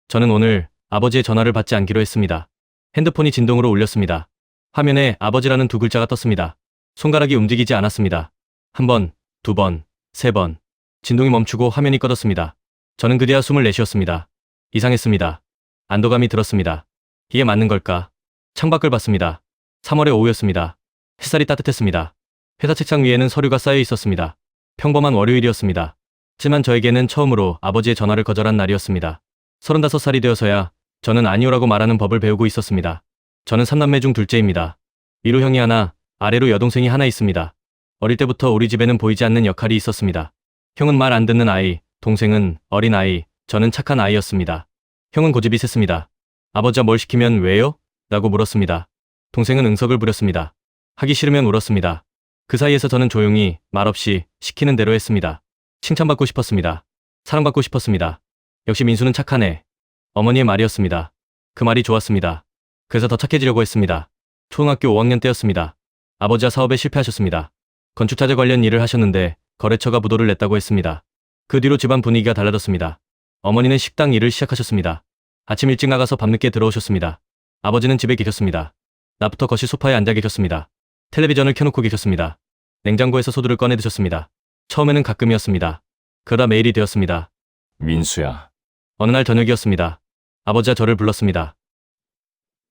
저는 오늘 아버지의 전화를 받지 않기로 했습니다. 핸드폰이 진동으로 울렸습니다. 화면에 아버지라는 두 글자가 떴습니다. 손가락이 움직이지 않았습니다. 한 번, 두 번, 세 번. 진동이 멈추고 화면이 꺼졌습니다. 저는 그제야 숨을 내쉬었습니다. 이상했습니다. 안도감이 들었습니다. 이게 맞는 걸까? 창밖을 봤습니다. 3월의 오후였습니다. 햇살이 따뜻했습니다. 회사 책상 위에는 서류가 쌓여 있었습니다. 평범한 월요일이었습니다. 하지만 저에게는 처음으로 아버지의 전화를 거절한 날이었습니다. 35살이 되어서야 저는 아니오라고 말하는 법을 배우고 있었습니다. 저는 3남매 중 둘째입니다. 위로 형이 하나, 아래로 여동생이 하나 있습니다. 어릴 때부터 우리 집에는 보이지 않는 역할이 있었습니다. 형은 말 안 듣는 아이, 동생은 어린 아이, 저는 착한 아이였습니다. 형은 고집이 셌습니다. 아버지가 뭘 시키면 왜요? 라고 물었습니다. 동생은 응석을 부렸습니다. 하기 싫으면 울었습니다. 그 사이에서 저는 조용히 말없이 시키는 대로 했습니다. 칭찬받고 싶었습니다. 사랑받고 싶었습니다. 역시 민수는 착한 애. 어머니의 말이었습니다. 그 말이 좋았습니다. 그래서 더 착해지려고 했습니다. 초등학교 5학년 때였습니다. 아버지가 사업에 실패하셨습니다. 건축자재 관련 일을 하셨는데 거래처가 부도를 냈다고 했습니다. 그 뒤로 집안 분위기가 달라졌습니다. 어머니는 식당 일을 시작하셨습니다. 아침 일찍 나가서 밤늦게 들어오셨습니다. 아버지는 집에 계셨습니다. 낮부터 거실 소파에 앉아 계셨습니다. 텔레비전을 켜놓고 계셨습니다. 냉장고에서 소주를 꺼내 드셨습니다. 처음에는 가끔이었습니다. 그러다 매일이 되었습니다. 민수야, 어느 날 저녁이었습니다. 아버지가 저를 불렀습니다.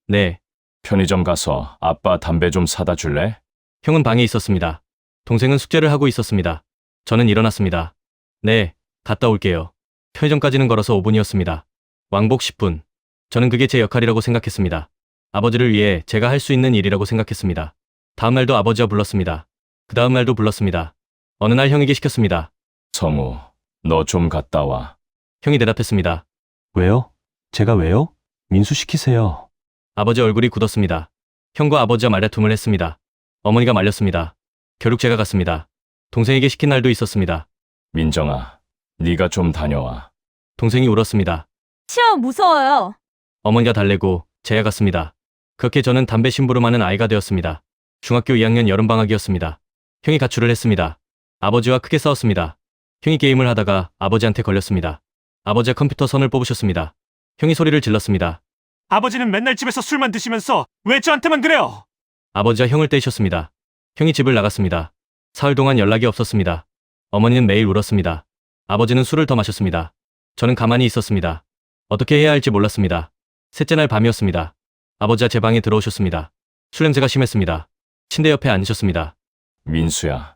네, 편의점 가서 아빠 담배 좀 사다 줄래? 형은 방에 있었습니다. 동생은 숙제를 하고 있었습니다. 저는 일어났습니다. 네, 갔다 올게요. 편의점까지는 걸어서 5분이었습니다. 왕복 10분. 저는 그게 제 역할이라고 생각했습니다. 아버지를 위해 제가 할 수 있는 일이라고 생각했습니다. 다음 날도 아버지가 불렀습니다. 그 다음 날도 불렀습니다. 어느 날 형에게 시켰습니다. 성우, 너 좀 갔다 와. 형이 대답했습니다. 왜요? 제가 왜요? 민수 시키세요. 아버지 얼굴이 굳었습니다. 형과 아버지와 말다툼을 했습니다. 어머니가 말렸습니다. 결국 제가 갔습니다. 동생에게 시킨 날도 있었습니다. 민정아, 네가 좀 다녀와. 동생이 울었습니다. 싫어, 무서워요. 어머니가 달래고 제가 갔습니다. 그렇게 저는 담배 심부름하는 아이가 되었습니다. 중학교 2학년 여름방학이었습니다. 형이 가출을 했습니다. 아버지와 크게 싸웠습니다. 형이 게임을 하다가 아버지한테 걸렸습니다. 아버지가 컴퓨터 선을 뽑으셨습니다. 형이 소리를 질렀습니다. 아버지는 맨날 집에서 술만 드시면서 왜 저한테만 그래요? 아버지가 형을 때리셨습니다. 형이 집을 나갔습니다. 사흘 동안 연락이 없었습니다. 어머니는 매일 울었습니다. 아버지는 술을 더 마셨습니다. 저는 가만히 있었습니다. 어떻게 해야 할지 몰랐습니다. 셋째 날 밤이었습니다. 아버지가 제 방에 들어오셨습니다. 술 냄새가 심했습니다. 침대 옆에 앉으셨습니다. 민수야,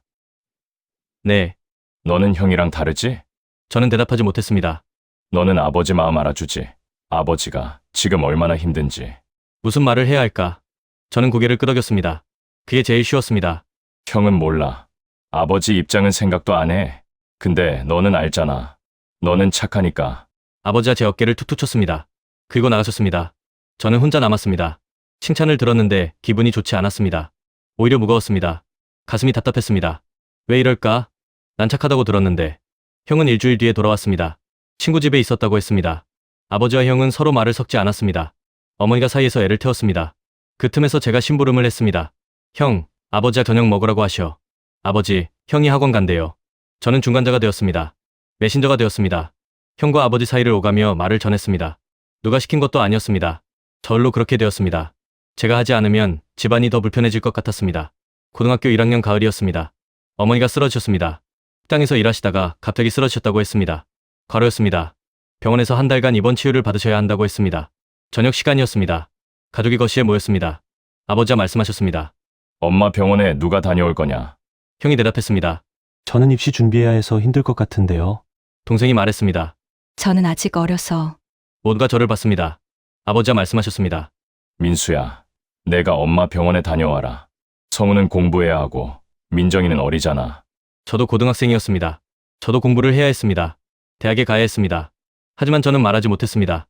네, 너는 형이랑 다르지? 저는 대답하지 못했습니다. 너는 아버지 마음 알아주지? 아버지가 지금 얼마나 힘든지. 무슨 말을 해야 할까? 저는 고개를 끄덕였습니다. 그게 제일 쉬웠습니다. 형은 몰라. 아버지 입장은 생각도 안 해. 근데 너는 알잖아. 너는 착하니까. 아버지가 제 어깨를 툭툭 쳤습니다. 그리고 나가셨습니다. 저는 혼자 남았습니다. 칭찬을 들었는데 기분이 좋지 않았습니다. 오히려 무거웠습니다. 가슴이 답답했습니다. 왜 이럴까? 난 착하다고 들었는데. 형은 일주일 뒤에 돌아왔습니다. 친구 집에 있었다고 했습니다. 아버지와 형은 서로 말을 섞지 않았습니다. 어머니가 사이에서 애를 태웠습니다. 그 틈에서 제가 심부름을 했습니다. 형, 아버지가 저녁 먹으라고 하셔. 아버지, 형이 학원 간대요. 저는 중간자가 되었습니다. 메신저가 되었습니다. 형과 아버지 사이를 오가며 말을 전했습니다. 누가 시킨 것도 아니었습니다. 저절로 그렇게 되었습니다. 제가 하지 않으면 집안이 더 불편해질 것 같았습니다. 고등학교 1학년 가을이었습니다. 어머니가 쓰러지셨습니다. 식당에서 일하시다가 갑자기 쓰러지셨다고 했습니다. 과로였습니다. 병원에서 한 달간 입원 치유를 받으셔야 한다고 했습니다. 저녁 시간이었습니다. 가족이 거실에 모였습니다. 아버지가 말씀하셨습니다. 엄마 병원에 누가 다녀올 거냐? 형이 대답했습니다. 저는 입시 준비해야 해서 힘들 것 같은데요. 동생이 말했습니다. 저는 아직 어려서. 모두가 저를 봤습니다. 아버지가 말씀하셨습니다. 민수야, 내가 엄마 병원에 다녀와라. 성우는 공부해야 하고 민정이는 어리잖아. 저도 고등학생이었습니다. 저도 공부를 해야 했습니다. 대학에 가야 했습니다. 하지만 저는 말하지 못했습니다.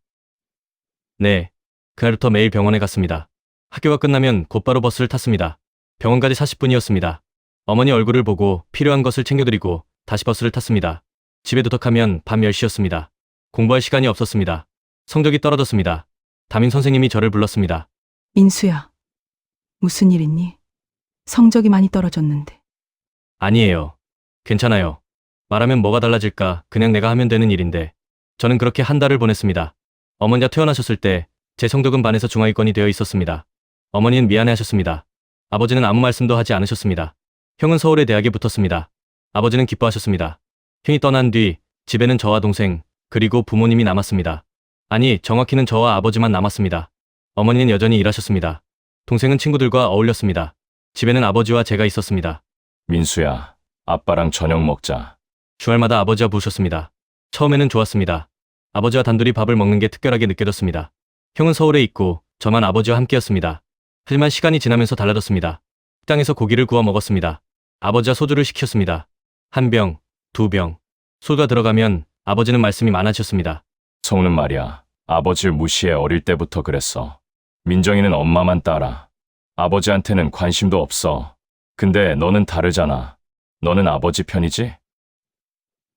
네, 그날부터 매일 병원에 갔습니다. 학교가 끝나면 곧바로 버스를 탔습니다. 병원까지 40분이었습니다. 어머니 얼굴을 보고 필요한 것을 챙겨드리고 다시 버스를 탔습니다. 집에 도착하면 밤 10시였습니다. 공부할 시간이 없었습니다. 성적이 떨어졌습니다. 담임 선생님이 저를 불렀습니다. 민수야, 무슨 일 있니? 성적이 많이 떨어졌는데. 아니에요. 괜찮아요. 말하면 뭐가 달라질까? 그냥 내가 하면 되는 일인데. 저는 그렇게 한 달을 보냈습니다. 어머니가 퇴원하셨을 때 제 성적은 반에서 중하위권이 되어 있었습니다. 어머니는 미안해하셨습니다. 아버지는 아무 말씀도 하지 않으셨습니다. 형은 서울의 대학에 붙었습니다. 아버지는 기뻐하셨습니다. 형이 떠난 뒤 집에는 저와 동생 그리고 부모님이 남았습니다. 아니, 정확히는 저와 아버지만 남았습니다. 어머니는 여전히 일하셨습니다. 동생은 친구들과 어울렸습니다. 집에는 아버지와 제가 있었습니다. 민수야, 아빠랑 저녁 먹자. 주말마다 아버지와 부르셨습니다. 처음에는 좋았습니다. 아버지와 단둘이 밥을 먹는 게 특별하게 느껴졌습니다. 형은 서울에 있고 저만 아버지와 함께였습니다. 하지만 시간이 지나면서 달라졌습니다. 식당에서 고기를 구워 먹었습니다. 아버지와 소주를 시켰습니다. 한 병, 두 병. 소주가 들어가면 아버지는 말씀이 많아지셨습니다. 성우는 말이야, 아버지를 무시해 어릴 때부터 그랬어. 민정이는 엄마만 따라. 아버지한테는 관심도 없어. 근데 너는 다르잖아. 너는 아버지 편이지?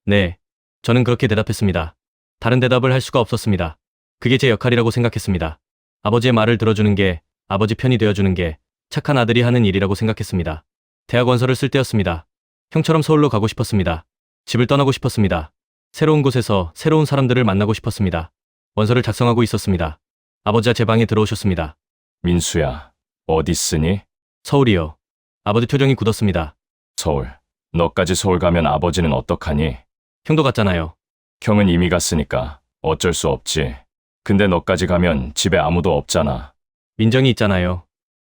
네. 저는 그렇게 대답했습니다. 다른 대답을 할 수가 없었습니다. 그게 제 역할이라고 생각했습니다. 아버지의 말을 들어주는 게, 아버지 편이 되어주는 게 착한 아들이 하는 일이라고 생각했습니다. 대학 원서를 쓸 때였습니다. 형처럼 서울로 가고 싶었습니다. 집을 떠나고 싶었습니다. 새로운 곳에서 새로운 사람들을 만나고 싶었습니다. 원서를 작성하고 있었습니다. 아버지가 제 방에 들어오셨습니다. 민수야, 어디 쓰니? 서울이요. 아버지 표정이 굳었습니다. 서울. 너까지 서울 가면 아버지는 어떡하니? 형도 갔잖아요. 형은 이미 갔으니까 어쩔 수 없지. 근데 너까지 가면 집에 아무도 없잖아. 민정이 있잖아요.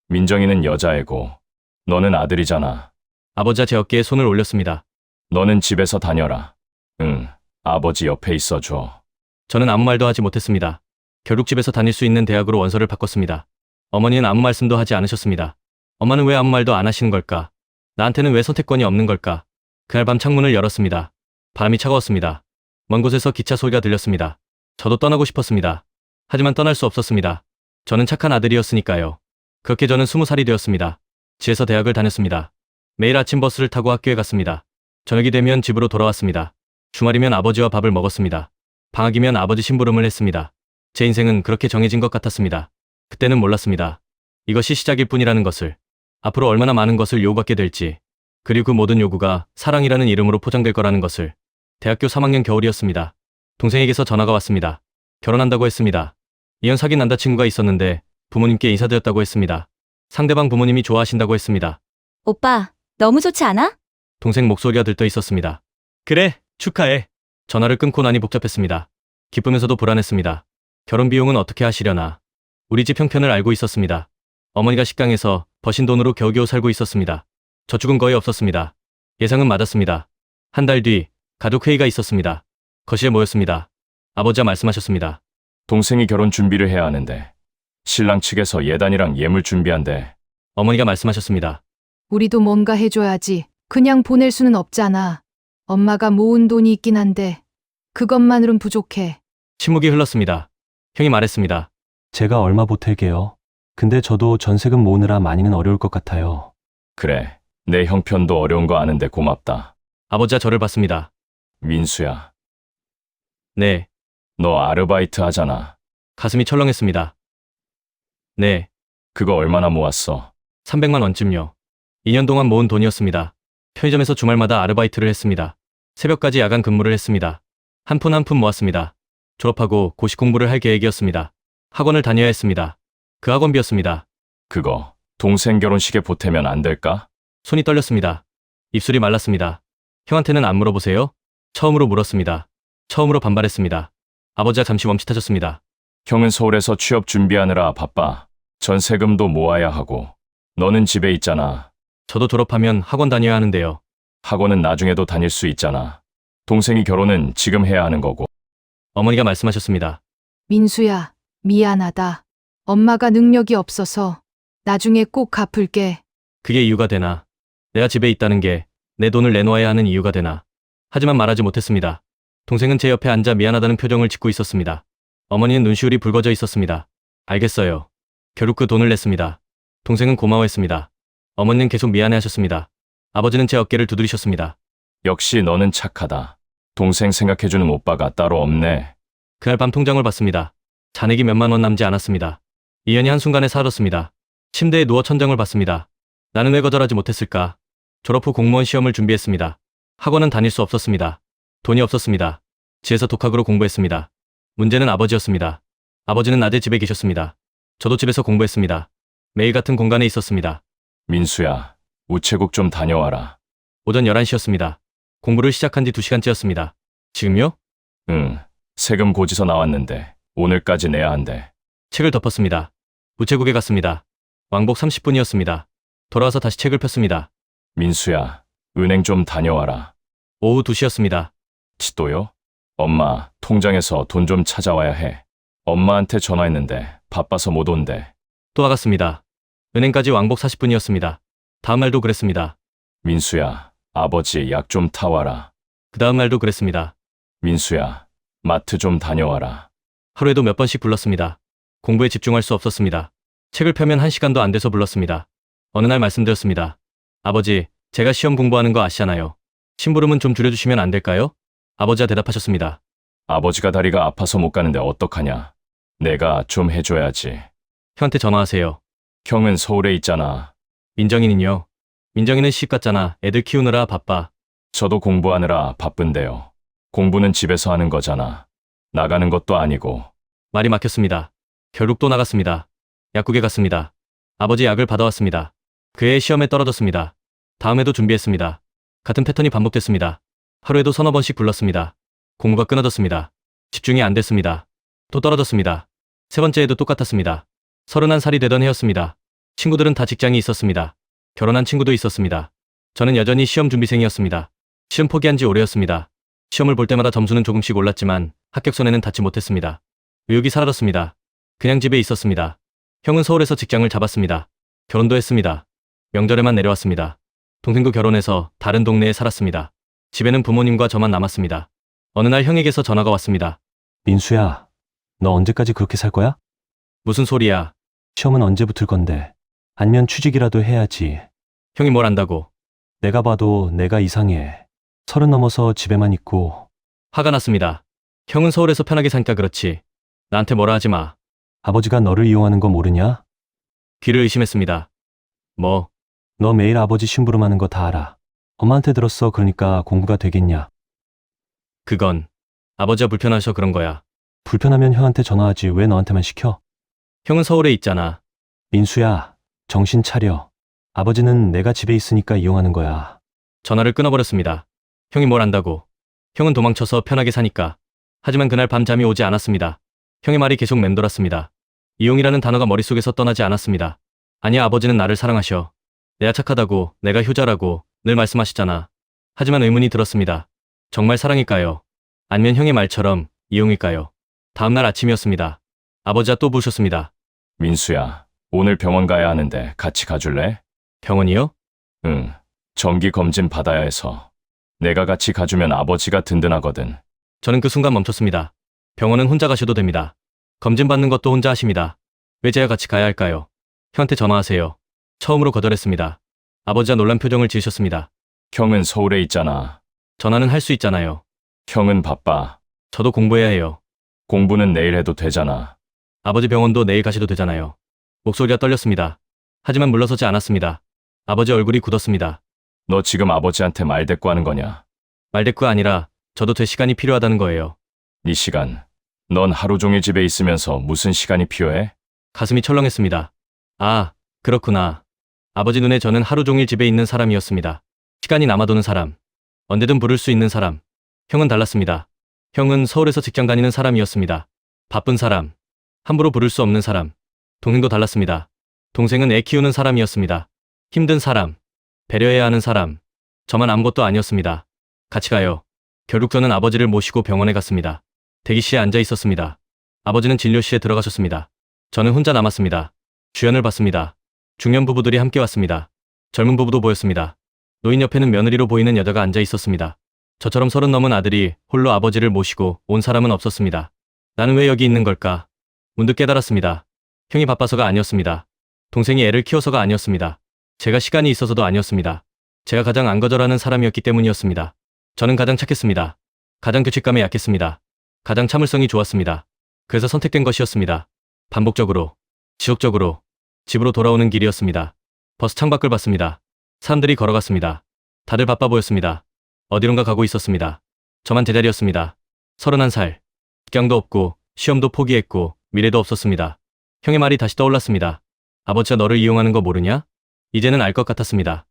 민정이는 여자애고 너는 아들이잖아. 아버지가 제 어깨에 손을 올렸습니다. 너는 집에서 다녀라. 응, 아버지 옆에 있어줘. 저는 아무 말도 하지 못했습니다. 결국 집에서 다닐 수 있는 대학으로 원서를 바꿨습니다. 어머니는 아무 말씀도 하지 않으셨습니다. 엄마는 왜 아무 말도 안 하시는 걸까? 나한테는 왜 선택권이 없는 걸까? 그날 밤 창문을 열었습니다. 바람이 차가웠습니다. 먼 곳에서 기차 소리가 들렸습니다. 저도 떠나고 싶었습니다. 하지만 떠날 수 없었습니다. 저는 착한 아들이었으니까요. 그렇게 저는 20살이 되었습니다. 지에서 대학을 다녔습니다. 매일 아침 버스를 타고 학교에 갔습니다. 저녁이 되면 집으로 돌아왔습니다. 주말이면 아버지와 밥을 먹었습니다. 방학이면 아버지 심부름을 했습니다. 제 인생은 그렇게 정해진 것 같았습니다. 그때는 몰랐습니다. 이것이 시작일 뿐이라는 것을. 앞으로 얼마나 많은 것을 요구받게 될지. 그리고 그 모든 요구가 사랑이라는 이름으로 포장될 거라는 것을. 대학교 3학년 겨울이었습니다. 동생에게서 전화가 왔습니다. 결혼한다고 했습니다. 이혼 사귄 남자친구가 있었는데 부모님께 인사드렸다고 했습니다. 상대방 부모님이 좋아하신다고 했습니다. 오빠, 너무 좋지 않아? 동생 목소리가 들떠 있었습니다. 그래, 축하해. 전화를 끊고 나니 복잡했습니다. 기쁘면서도 불안했습니다. 결혼 비용은 어떻게 하시려나. 우리 집 형편을 알고 있었습니다. 어머니가 식당에서 버신 돈으로 겨우겨우 살고 있었습니다. 저축은 거의 없었습니다. 예상은 맞았습니다. 한 달 뒤 가족회의가 있었습니다. 거실에 모였습니다. 아버지가 말씀하셨습니다. 동생이 결혼 준비를 해야 하는데 신랑 측에서 예단이랑 예물 준비한대. 어머니가 말씀하셨습니다. 우리도 뭔가 해줘야지. 그냥 보낼 수는 없잖아. 엄마가 모은 돈이 있긴 한데 그것만으론 부족해. 침묵이 흘렀습니다. 형이 말했습니다. 제가 얼마 보탤게요. 근데 저도 전세금 모으느라 많이는 어려울 것 같아요. 그래, 내 형편도 어려운 거 아는데 고맙다. 아버지가 저를 봤습니다. 민수야, 네. 너 아르바이트 하잖아. 가슴이 철렁했습니다. 네. 그거 얼마나 모았어? 300만 원쯤요. 2년 동안 모은 돈이었습니다. 편의점에서 주말마다 아르바이트를 했습니다. 새벽까지 야간 근무를 했습니다. 한 푼 한 푼 모았습니다. 졸업하고 고시 공부를 할 계획이었습니다. 학원을 다녀야 했습니다. 그 학원비였습니다. 그거 동생 결혼식에 보태면 안 될까? 손이 떨렸습니다. 입술이 말랐습니다. 형한테는 안 물어보세요? 처음으로 물었습니다. 처음으로 반발했습니다. 아버지가 잠시 멈칫하셨습니다. 형은 서울에서 취업 준비하느라 바빠. 전세금도 모아야 하고. 너는 집에 있잖아. 저도 졸업하면 학원 다녀야 하는데요. 학원은 나중에도 다닐 수 있잖아. 동생이 결혼은 지금 해야 하는 거고. 어머니가 말씀하셨습니다. 민수야, 미안하다. 엄마가 능력이 없어서 나중에 꼭 갚을게. 그게 이유가 되나? 내가 집에 있다는 게 내 돈을 내놓아야 하는 이유가 되나? 하지만 말하지 못했습니다. 동생은 제 옆에 앉아 미안하다는 표정을 짓고 있었습니다. 어머니는 눈시울이 붉어져 있었습니다. 알겠어요. 결국 그 돈을 냈습니다. 동생은 고마워했습니다. 어머니는 계속 미안해하셨습니다. 아버지는 제 어깨를 두드리셨습니다. 역시 너는 착하다. 동생 생각해주는 오빠가 따로 없네. 그날 밤 통장을 봤습니다. 잔액이 몇만 원 남지 않았습니다. 이연이 한순간에 사라졌습니다. 침대에 누워 천장을 봤습니다. 나는 왜 거절하지 못했을까? 졸업 후 공무원 시험을 준비했습니다. 학원은 다닐 수 없었습니다. 돈이 없었습니다. 지에서 독학으로 공부했습니다. 문제는 아버지였습니다. 아버지는 낮에 집에 계셨습니다. 저도 집에서 공부했습니다. 매일 같은 공간에 있었습니다. 민수야, 우체국 좀 다녀와라. 오전 11시였습니다. 공부를 시작한 지 2시간째였습니다. 지금요? 응, 세금 고지서 나왔는데 오늘까지 내야 한대. 책을 덮었습니다. 우체국에 갔습니다. 왕복 30분이었습니다. 돌아와서 다시 책을 폈습니다. 민수야, 은행 좀 다녀와라. 오후 2시였습니다. 또요? 엄마, 통장에서 돈 좀 찾아와야 해. 엄마한테 전화했는데 바빠서 못 온대. 또 와갔습니다. 은행까지 왕복 40분이었습니다. 다음 날도 그랬습니다. 민수야, 아버지 약 좀 타와라. 그 다음 날도 그랬습니다. 민수야, 마트 좀 다녀와라. 하루에도 몇 번씩 불렀습니다. 공부에 집중할 수 없었습니다. 책을 펴면 1시간도 안 돼서 불렀습니다. 어느 날 말씀드렸습니다. 아버지, 제가 시험 공부하는 거 아시잖아요. 심부름은 좀 줄여주시면 안 될까요? 아버지가 대답하셨습니다. 아버지가 다리가 아파서 못 가는데 어떡하냐. 내가 좀 해줘야지. 형한테 전화하세요. 형은 서울에 있잖아. 민정이는요? 민정이는 시집 갔잖아. 애들 키우느라 바빠. 저도 공부하느라 바쁜데요. 공부는 집에서 하는 거잖아. 나가는 것도 아니고. 말이 막혔습니다. 결국 또 나갔습니다. 약국에 갔습니다. 아버지 약을 받아왔습니다. 그해 시험에 떨어졌습니다. 다음에도 준비했습니다. 같은 패턴이 반복됐습니다. 하루에도 서너 번씩 불렀습니다. 공부가 끊어졌습니다. 집중이 안 됐습니다. 또 떨어졌습니다. 세 번째에도 똑같았습니다. 31살이 되던 해였습니다. 친구들은 다 직장이 있었습니다. 결혼한 친구도 있었습니다. 저는 여전히 시험 준비생이었습니다. 시험 포기한 지 오래였습니다. 시험을 볼 때마다 점수는 조금씩 올랐지만 합격선에는 닿지 못했습니다. 의욕이 사라졌습니다. 그냥 집에 있었습니다. 형은 서울에서 직장을 잡았습니다. 결혼도 했습니다. 명절에만 내려왔습니다. 동생도 결혼해서 다른 동네에 살았습니다. 집에는 부모님과 저만 남았습니다. 어느 날 형에게서 전화가 왔습니다. 민수야, 너 언제까지 그렇게 살 거야? 무슨 소리야? 시험은 언제 붙을 건데? 아니면 취직이라도 해야지. 형이 뭘 안다고? 내가 봐도 내가 이상해. 30 넘어서 집에만 있고. 화가 났습니다. 형은 서울에서 편하게 사니까 그렇지. 나한테 뭐라 하지 마. 아버지가 너를 이용하는 거 모르냐? 귀를 의심했습니다. 뭐, 너 매일 아버지 심부름하는 거 다 알아. 엄마한테 들었어. 그러니까 공부가 되겠냐? 그건 아버지가 불편하셔 그런 거야. 불편하면 형한테 전화하지 왜 너한테만 시켜? 형은 서울에 있잖아. 민수야, 정신 차려. 아버지는 내가 집에 있으니까 이용하는 거야. 전화를 끊어버렸습니다. 형이 뭘 안다고. 형은 도망쳐서 편하게 사니까. 하지만 그날 밤 잠이 오지 않았습니다. 형의 말이 계속 맴돌았습니다. 이용이라는 단어가 머릿속에서 떠나지 않았습니다. 아니야, 아버지는 나를 사랑하셔. 내가 착하다고, 내가 효자라고 늘 말씀하시잖아. 하지만 의문이 들었습니다. 정말 사랑일까요? 아니면 형의 말처럼 이용일까요? 다음날 아침이었습니다. 아버지가 또 부르셨습니다. 민수야, 오늘 병원 가야 하는데 같이 가줄래? 병원이요? 응, 정기 검진 받아야 해서. 내가 같이 가주면 아버지가 든든하거든. 저는 그 순간 멈췄습니다. 병원은 혼자 가셔도 됩니다. 검진 받는 것도 혼자 하십니다. 왜 제가 같이 가야 할까요? 형한테 전화하세요. 처음으로 거절했습니다. 아버지가 놀란 표정을 지으셨습니다. 형은 서울에 있잖아. 전화는 할 수 있잖아요. 형은 바빠. 저도 공부해야 해요. 공부는 내일 해도 되잖아. 아버지 병원도 내일 가셔도 되잖아요. 목소리가 떨렸습니다. 하지만 물러서지 않았습니다. 아버지 얼굴이 굳었습니다. 너 지금 아버지한테 말대꾸하는 거냐? 말대꾸가 아니라 저도 제 시간이 필요하다는 거예요. 네 시간. 넌 하루 종일 집에 있으면서 무슨 시간이 필요해? 가슴이 철렁했습니다. 아, 그렇구나. 아버지 눈에 저는 하루 종일 집에 있는 사람이었습니다. 시간이 남아도는 사람. 언제든 부를 수 있는 사람. 형은 달랐습니다. 형은 서울에서 직장 다니는 사람이었습니다. 바쁜 사람. 함부로 부를 수 없는 사람. 동생도 달랐습니다. 동생은 애 키우는 사람이었습니다. 힘든 사람. 배려해야 하는 사람. 저만 아무것도 아니었습니다. 같이 가요. 결국 저는 아버지를 모시고 병원에 갔습니다. 대기실에 앉아 있었습니다. 아버지는 진료실에 들어가셨습니다. 저는 혼자 남았습니다. 주연을 봤습니다. 중년 부부들이 함께 왔습니다. 젊은 부부도 보였습니다. 노인 옆에는 며느리로 보이는 여자가 앉아 있었습니다. 저처럼 30 넘은 아들이 홀로 아버지를 모시고 온 사람은 없었습니다. 나는 왜 여기 있는 걸까? 문득 깨달았습니다. 형이 바빠서가 아니었습니다. 동생이 애를 키워서가 아니었습니다. 제가 시간이 있어서도 아니었습니다. 제가 가장 안 거절하는 사람이었기 때문이었습니다. 저는 가장 착했습니다. 가장 규칙감에 약했습니다. 가장 참을성이 좋았습니다. 그래서 선택된 것이었습니다. 반복적으로, 지속적으로, 집으로 돌아오는 길이었습니다. 버스 창밖을 봤습니다. 사람들이 걸어갔습니다. 다들 바빠 보였습니다. 어디론가 가고 있었습니다. 저만 제자리였습니다. 31살. 직장도 없고, 시험도 포기했고, 미래도 없었습니다. 형의 말이 다시 떠올랐습니다. 아버지가 너를 이용하는 거 모르냐? 이제는 알 것 같았습니다.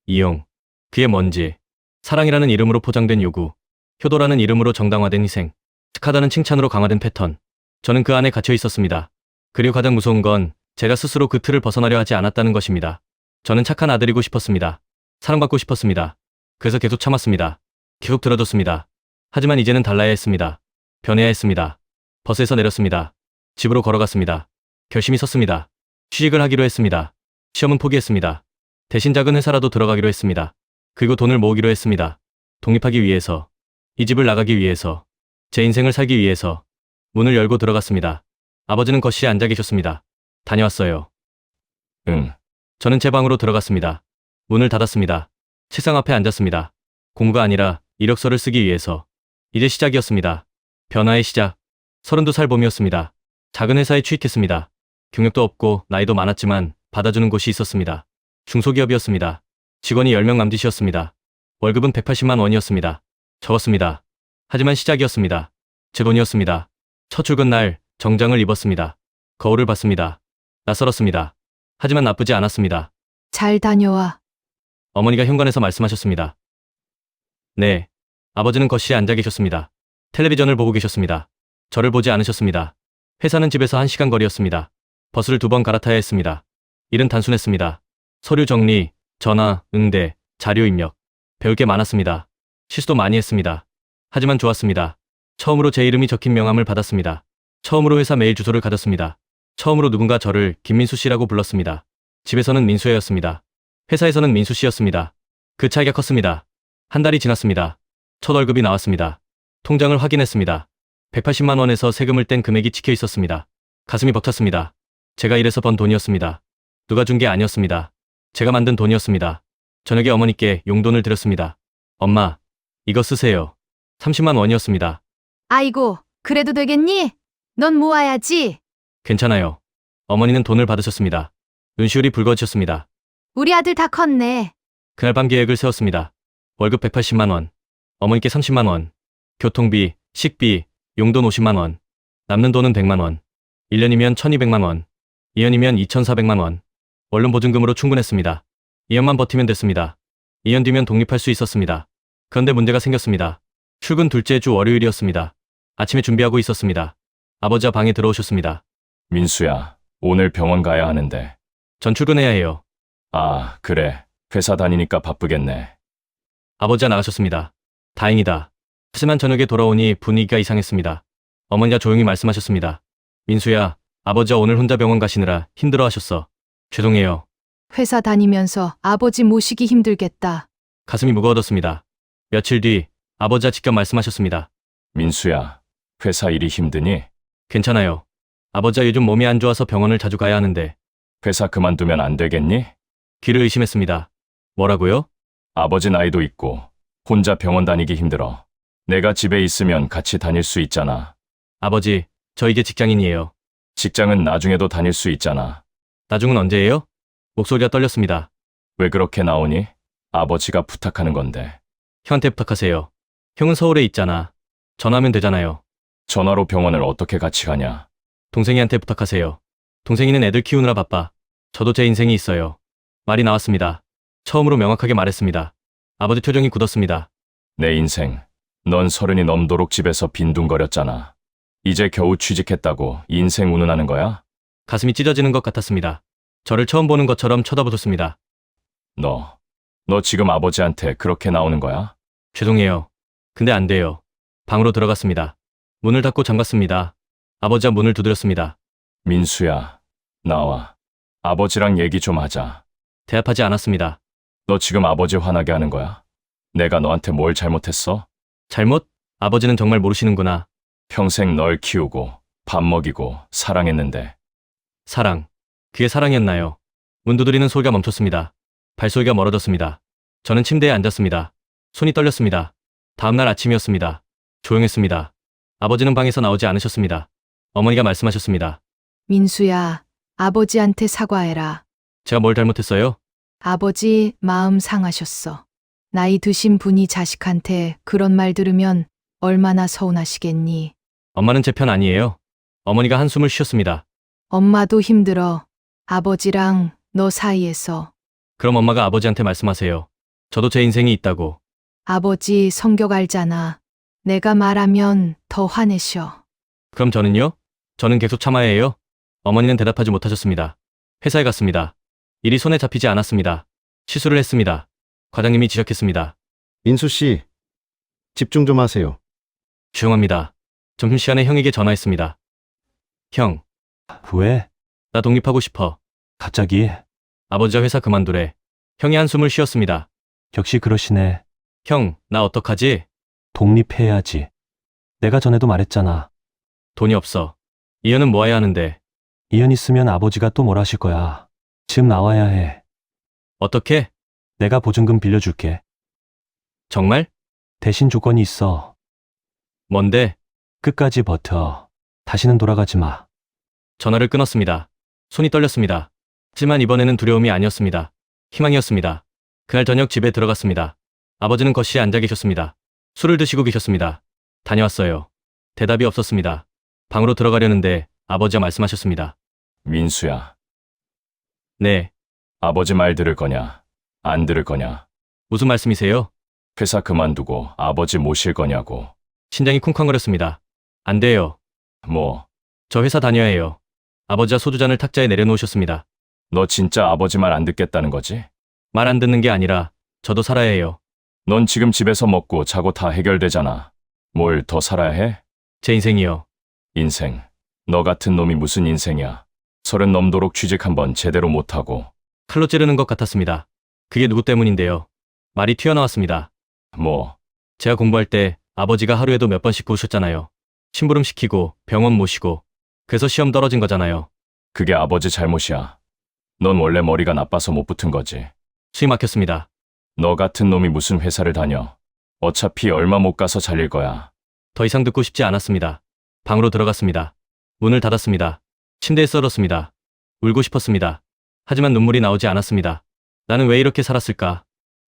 이용. 그게 뭔지. 사랑이라는 이름으로 포장된 요구. 효도라는 이름으로 정당화된 희생. 착하다는 칭찬으로 강화된 패턴. 저는 그 안에 갇혀 있었습니다. 그리고 가장 무서운 건 제가 스스로 그 틀을 벗어나려 하지 않았다는 것입니다. 저는 착한 아들이고 싶었습니다. 사랑받고 싶었습니다. 그래서 계속 참았습니다. 계속 들어줬습니다. 하지만 이제는 달라야 했습니다. 변해야 했습니다. 버스에서 내렸습니다. 집으로 걸어갔습니다. 결심이 섰습니다. 취직을 하기로 했습니다. 시험은 포기했습니다. 대신 작은 회사라도 들어가기로 했습니다. 그리고 돈을 모으기로 했습니다. 독립하기 위해서, 이 집을 나가기 위해서, 제 인생을 살기 위해서 문을 열고 들어갔습니다. 아버지는 거실에 앉아 계셨습니다. 다녀왔어요. 응. 저는 제 방으로 들어갔습니다. 문을 닫았습니다. 책상 앞에 앉았습니다. 공부가 아니라 이력서를 쓰기 위해서. 이제 시작이었습니다. 변화의 시작. 32살 봄이었습니다. 작은 회사에 취직했습니다. 경력도 없고 나이도 많았지만 받아주는 곳이 있었습니다. 중소기업이었습니다. 직원이 10명 남짓이었습니다. 월급은 180만 원이었습니다. 적었습니다. 하지만 시작이었습니다. 제 돈이었습니다. 첫 출근 날 정장을 입었습니다. 거울을 봤습니다. 낯설었습니다. 하지만 나쁘지 않았습니다. 잘 다녀와. 어머니가 현관에서 말씀하셨습니다. 네. 아버지는 거실에 앉아 계셨습니다. 텔레비전을 보고 계셨습니다. 저를 보지 않으셨습니다. 회사는 집에서 1시간 거리였습니다. 버스를 2번 갈아타야 했습니다. 일은 단순했습니다. 서류 정리, 전화, 응대, 자료 입력. 배울 게 많았습니다. 실수도 많이 했습니다. 하지만 좋았습니다. 처음으로 제 이름이 적힌 명함을 받았습니다. 처음으로 회사 메일 주소를 가졌습니다. 처음으로 누군가 저를 김민수 씨라고 불렀습니다. 집에서는 민수애였습니다. 회사에서는 민수 씨였습니다. 그 차이가 컸습니다. 한 달이 지났습니다. 첫 월급이 나왔습니다. 통장을 확인했습니다. 180만 원에서 세금을 뗀 금액이 찍혀 있었습니다. 가슴이 벅찼습니다. 제가 일해서 번 돈이었습니다. 누가 준 게 아니었습니다. 제가 만든 돈이었습니다. 저녁에 어머니께 용돈을 드렸습니다. 엄마, 이거 쓰세요. 30만 원이었습니다. 아이고, 그래도 되겠니? 넌 모아야지. 괜찮아요. 어머니는 돈을 받으셨습니다. 눈시울이 붉어지셨습니다. 우리 아들 다 컸네. 그날 밤 계획을 세웠습니다. 월급 180만 원, 어머니께 30만 원, 교통비, 식비, 용돈 50만 원, 남는 돈은 100만 원, 1년이면 1200만 원, 2년이면 2400만 원, 원룸 보증금으로 충분했습니다. 2년만 버티면 됐습니다. 2년 뒤면 독립할 수 있었습니다. 그런데 문제가 생겼습니다. 출근 둘째 주 월요일이었습니다. 아침에 준비하고 있었습니다. 아버지가 방에 들어오셨습니다. 민수야, 오늘 병원 가야 하는데. 전 출근해야 해요. 아, 그래. 회사 다니니까 바쁘겠네. 아버지가 나가셨습니다. 다행이다. 하지만 저녁에 돌아오니 분위기가 이상했습니다. 어머니가 조용히 말씀하셨습니다. 민수야, 아버지가 오늘 혼자 병원 가시느라 힘들어 하셨어. 죄송해요. 회사 다니면서 아버지 모시기 힘들겠다. 가슴이 무거워졌습니다. 며칠 뒤 아버지가 직접 말씀하셨습니다. 민수야, 회사 일이 힘드니? 괜찮아요. 아버지가 요즘 몸이 안 좋아서 병원을 자주 가야 하는데. 회사 그만두면 안 되겠니? 귀를 의심했습니다. 뭐라고요? 아버지 나이도 있고 혼자 병원 다니기 힘들어. 내가 집에 있으면 같이 다닐 수 있잖아. 아버지, 저 이제 직장인이에요. 직장은 나중에도 다닐 수 있잖아. 나중은 언제예요? 목소리가 떨렸습니다. 왜 그렇게 나오니? 아버지가 부탁하는 건데. 형한테 부탁하세요. 형은 서울에 있잖아. 전화하면 되잖아요. 전화로 병원을 어떻게 같이 가냐? 동생이한테 부탁하세요. 동생이는 애들 키우느라 바빠. 저도 제 인생이 있어요. 말이 나왔습니다. 처음으로 명확하게 말했습니다. 아버지 표정이 굳었습니다. 내 인생. 넌 30이 넘도록 집에서 빈둥거렸잖아. 이제 겨우 취직했다고 인생 운운하는 거야? 가슴이 찢어지는 것 같았습니다. 저를 처음 보는 것처럼 쳐다보셨습니다. 너 지금 아버지한테 그렇게 나오는 거야? 죄송해요. 근데 안 돼요. 방으로 들어갔습니다. 문을 닫고 잠갔습니다. 아버지가 문을 두드렸습니다. 민수야, 나와. 아버지랑 얘기 좀 하자. 대답하지 않았습니다. 너 지금 아버지 화나게 하는 거야? 내가 너한테 뭘 잘못했어? 잘못? 아버지는 정말 모르시는구나. 평생 널 키우고 밥 먹이고 사랑했는데. 사랑. 그게 사랑이었나요? 문 두드리는 소리가 멈췄습니다. 발소리가 멀어졌습니다. 저는 침대에 앉았습니다. 손이 떨렸습니다. 다음날 아침이었습니다. 조용했습니다. 아버지는 방에서 나오지 않으셨습니다. 어머니가 말씀하셨습니다. 민수야, 아버지한테 사과해라. 제가 뭘 잘못했어요? 아버지 마음 상하셨어. 나이 드신 분이 자식한테 그런 말 들으면 얼마나 서운하시겠니? 엄마는 제 편 아니에요. 어머니가 한숨을 쉬었습니다. 엄마도 힘들어. 아버지랑 너 사이에서. 그럼 엄마가 아버지한테 말씀하세요. 저도 제 인생이 있다고. 아버지 성격 알잖아. 내가 말하면 더 화내셔. 그럼 저는요? 저는 계속 참아야 해요? 어머니는 대답하지 못하셨습니다. 회사에 갔습니다. 일이 손에 잡히지 않았습니다. 실수를 했습니다. 과장님이 지적했습니다. 민수 씨, 집중 좀 하세요. 죄송합니다. 점심시간에 형에게 전화했습니다. 형, 왜? 나 독립하고 싶어. 갑자기? 아버지가 회사 그만두래. 형이 한숨을 쉬었습니다. 역시 그러시네. 형, 나 어떡하지? 독립해야지. 내가 전에도 말했잖아. 돈이 없어. 이현은 모아야 하는데. 이현 있으면 아버지가 또 뭘 하실 거야. 지금 나와야 해. 어떻게? 내가 보증금 빌려줄게. 정말? 대신 조건이 있어. 뭔데? 끝까지 버텨. 다시는 돌아가지 마. 전화를 끊었습니다. 손이 떨렸습니다. 하지만 이번에는 두려움이 아니었습니다. 희망이었습니다. 그날 저녁 집에 들어갔습니다. 아버지는 거실에 앉아 계셨습니다. 술을 드시고 계셨습니다. 다녀왔어요. 대답이 없었습니다. 방으로 들어가려는데 아버지가 말씀하셨습니다. 민수야, 네, 아버지 말 들을 거냐? 안 들을 거냐? 무슨 말씀이세요? 회사 그만두고 아버지 모실 거냐고. 심장이 쿵쾅거렸습니다. 안 돼요. 뭐, 저 회사 다녀야 해요. 아버지가 소주잔을 탁자에 내려놓으셨습니다. 너 진짜 아버지 말 안 듣겠다는 거지? 말 안 듣는 게 아니라 저도 살아야 해요. 넌 지금 집에서 먹고 자고 다 해결되잖아. 뭘 더 살아야 해? 제 인생이요. 인생. 너 같은 놈이 무슨 인생이야. 30 넘도록 취직 한번 제대로 못하고. 칼로 찌르는 것 같았습니다. 그게 누구 때문인데요. 말이 튀어나왔습니다. 뭐, 제가 공부할 때 아버지가 하루에도 몇 번씩 구우셨잖아요. 심부름 시키고 병원 모시고. 그래서 시험 떨어진 거잖아요. 그게 아버지 잘못이야. 넌 원래 머리가 나빠서 못 붙은 거지. 수위 막혔습니다. 너 같은 놈이 무슨 회사를 다녀. 어차피 얼마 못 가서 잘릴 거야. 더 이상 듣고 싶지 않았습니다. 방으로 들어갔습니다. 문을 닫았습니다. 침대에 썰었습니다. 울고 싶었습니다. 하지만 눈물이 나오지 않았습니다. 나는 왜 이렇게 살았을까?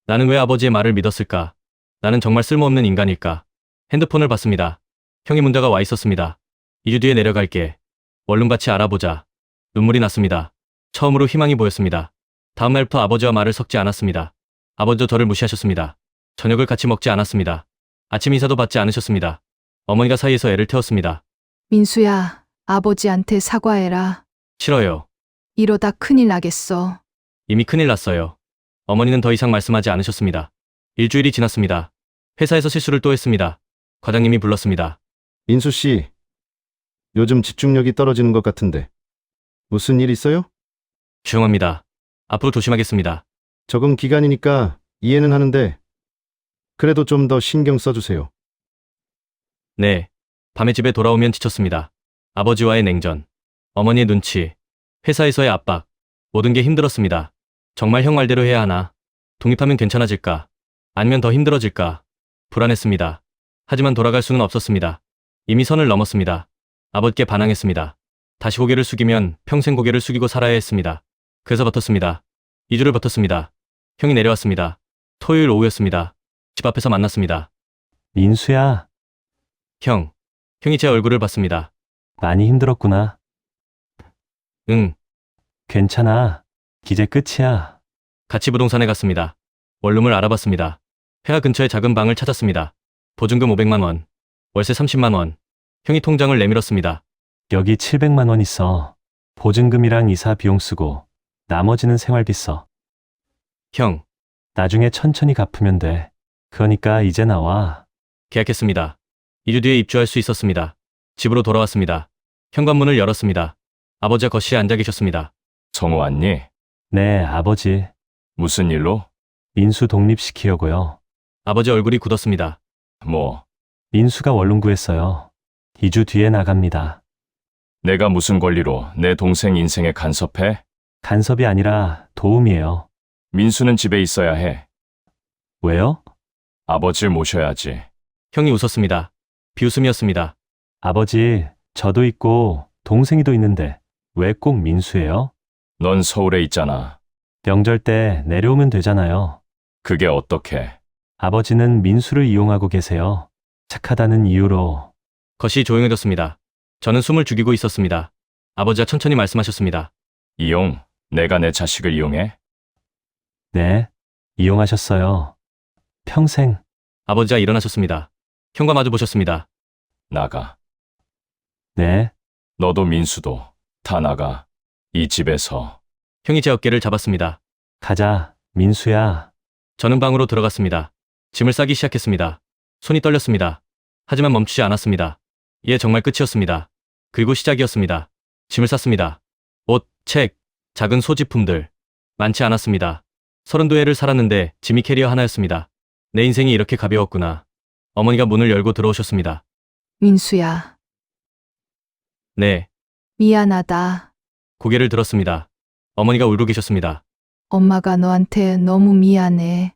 나는 왜 아버지의 말을 믿었을까? 나는 정말 쓸모없는 인간일까? 핸드폰을 봤습니다. 형이 문자가 와 있었습니다. 2주 뒤에 내려갈게. 원룸같이 알아보자. 눈물이 났습니다. 처음으로 희망이 보였습니다. 다음 날부터 아버지와 말을 섞지 않았습니다. 아버지도 저를 무시하셨습니다. 저녁을 같이 먹지 않았습니다. 아침 인사도 받지 않으셨습니다. 어머니가 사이에서 애를 태웠습니다. 민수야, 아버지한테 사과해라. 싫어요. 이러다 큰일 나겠어. 이미 큰일 났어요. 어머니는 더 이상 말씀하지 않으셨습니다. 일주일이 지났습니다. 회사에서 실수를 또 했습니다. 과장님이 불렀습니다. 민수 씨, 요즘 집중력이 떨어지는 것 같은데. 무슨 일 있어요? 죄송합니다. 앞으로 조심하겠습니다. 적응 기간이니까 이해는 하는데, 그래도 좀 더 신경 써주세요. 네. 밤에 집에 돌아오면 지쳤습니다. 아버지와의 냉전, 어머니의 눈치, 회사에서의 압박, 모든 게 힘들었습니다. 정말 형 말대로 해야 하나? 독립하면 괜찮아질까? 아니면 더 힘들어질까? 불안했습니다. 하지만 돌아갈 수는 없었습니다. 이미 선을 넘었습니다. 아버지께 반항했습니다. 다시 고개를 숙이면 평생 고개를 숙이고 살아야 했습니다. 그래서 버텼습니다. 2주를 버텼습니다. 형이 내려왔습니다. 토요일 오후였습니다. 집 앞에서 만났습니다. 민수야, 형이 제 얼굴을 봤습니다. 많이 힘들었구나. 응, 괜찮아. 이제 끝이야. 같이 부동산에 갔습니다. 원룸을 알아봤습니다. 회사 근처에 작은 방을 찾았습니다. 보증금 500만 원, 월세 30만 원. 형이 통장을 내밀었습니다. 여기 700만 원 있어. 보증금이랑 이사 비용 쓰고 나머지는 생활비 써. 형, 나중에 천천히 갚으면 돼. 그러니까 이제 나와. 계약했습니다. 2주 뒤에 입주할 수 있었습니다. 집으로 돌아왔습니다. 현관문을 열었습니다. 아버지가 거실에 앉아 계셨습니다. 성우 왔니? 네, 아버지. 무슨 일로? 민수 독립시키려고요. 아버지 얼굴이 굳었습니다. 뭐, 민수가 원룸 구했어요. 2주 뒤에 나갑니다. 내가 무슨 권리로 내 동생 인생에 간섭해? 간섭이 아니라 도움이에요. 민수는 집에 있어야 해. 왜요? 아버지를 모셔야지. 형이 웃었습니다. 비웃음이었습니다. 아버지, 저도 있고 동생이도 있는데 왜 꼭 민수예요? 넌 서울에 있잖아. 명절 때 내려오면 되잖아요. 그게 어떻게? 아버지는 민수를 이용하고 계세요. 착하다는 이유로. 거실이 조용해졌습니다. 저는 숨을 죽이고 있었습니다. 아버지가 천천히 말씀하셨습니다. 이용, 내가 내 자식을 이용해? 네, 이용하셨어요. 평생. 아버지가 일어나셨습니다. 형과 마주 보셨습니다. 나가. 네, 너도 민수도 다 나가. 이 집에서. 형이 제 어깨를 잡았습니다. 가자, 민수야. 저는 방으로 들어갔습니다. 짐을 싸기 시작했습니다. 손이 떨렸습니다. 하지만 멈추지 않았습니다. 이게 정말 끝이었습니다. 그리고 시작이었습니다. 짐을 쌌습니다. 옷, 책, 작은 소지품들. 많지 않았습니다. 32회를 살았는데 짐이 캐리어 하나였습니다. 내 인생이 이렇게 가벼웠구나. 어머니가 문을 열고 들어오셨습니다. 민수야, 네, 미안하다. 고개를 들었습니다. 어머니가 울고 계셨습니다. 엄마가 너한테 너무 미안해.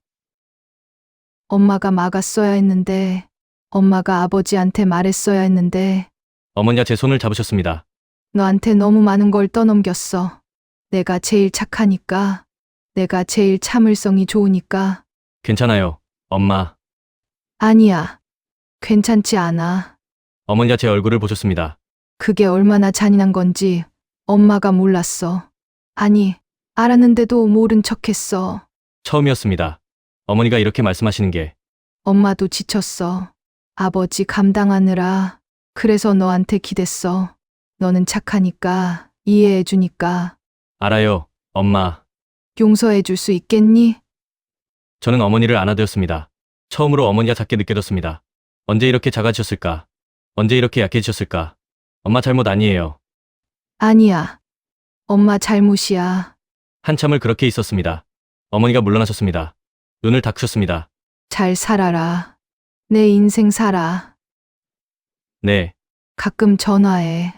엄마가 막았어야 했는데, 엄마가 아버지한테 말했어야 했는데, 어머니가 제 손을 잡으셨습니다. 너한테 너무 많은 걸 떠넘겼어. 내가 제일 착하니까, 내가 제일 참을성이 좋으니까. 괜찮아요, 엄마. 아니야. 괜찮지 않아. 어머니가 제 얼굴을 보셨습니다. 그게 얼마나 잔인한 건지 엄마가 몰랐어. 아니, 알았는데도 모른 척했어. 처음이었습니다. 어머니가 이렇게 말씀하시는 게. 엄마도 지쳤어. 아버지 감당하느라. 그래서 너한테 기댔어. 너는 착하니까, 이해해주니까. 알아요, 엄마. 용서해줄 수 있겠니? 저는 어머니를 안아드렸습니다. 처음으로 어머니가 작게 느껴졌습니다. 언제 이렇게 작아지셨을까? 언제 이렇게 약해지셨을까? 엄마 잘못 아니에요. 아니야. 엄마 잘못이야. 한참을 그렇게 있었습니다. 어머니가 물러나셨습니다. 눈을 닥쳤습니다. 잘 살아라. 내 인생 살아. 네, 가끔 전화해.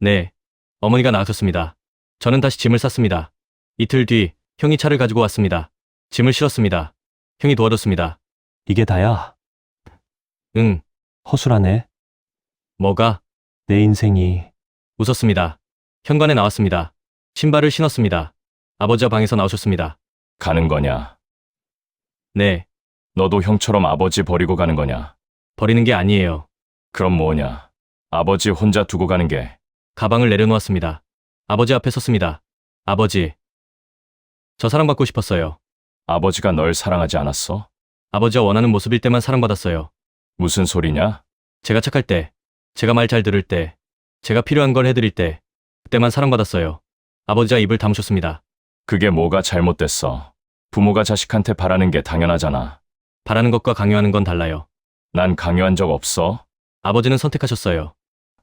네. 어머니가 나가셨습니다. 저는 다시 짐을 쌌습니다. 이틀 뒤 형이 차를 가지고 왔습니다. 짐을 실었습니다. 형이 도와줬습니다. 이게 다야. 응, 허술하네. 뭐가? 내 인생이. 웃었습니다. 현관에 나왔습니다. 신발을 신었습니다. 아버지가 방에서 나오셨습니다. 가는 거냐? 네, 너도 형처럼 아버지 버리고 가는 거냐? 버리는 게 아니에요. 그럼 뭐냐? 아버지 혼자 두고 가는 게. 가방을 내려놓았습니다. 아버지 앞에 섰습니다. 아버지. 저 사랑받고 싶었어요. 아버지가 널 사랑하지 않았어? 아버지가 원하는 모습일 때만 사랑받았어요. 무슨 소리냐? 제가 착할 때, 제가 말 잘 들을 때, 제가 필요한 걸 해드릴 때, 그때만 사랑받았어요. 아버지가 입을 다무셨습니다. 그게 뭐가 잘못됐어? 부모가 자식한테 바라는 게 당연하잖아. 바라는 것과 강요하는 건 달라요. 난 강요한 적 없어? 아버지는 선택하셨어요.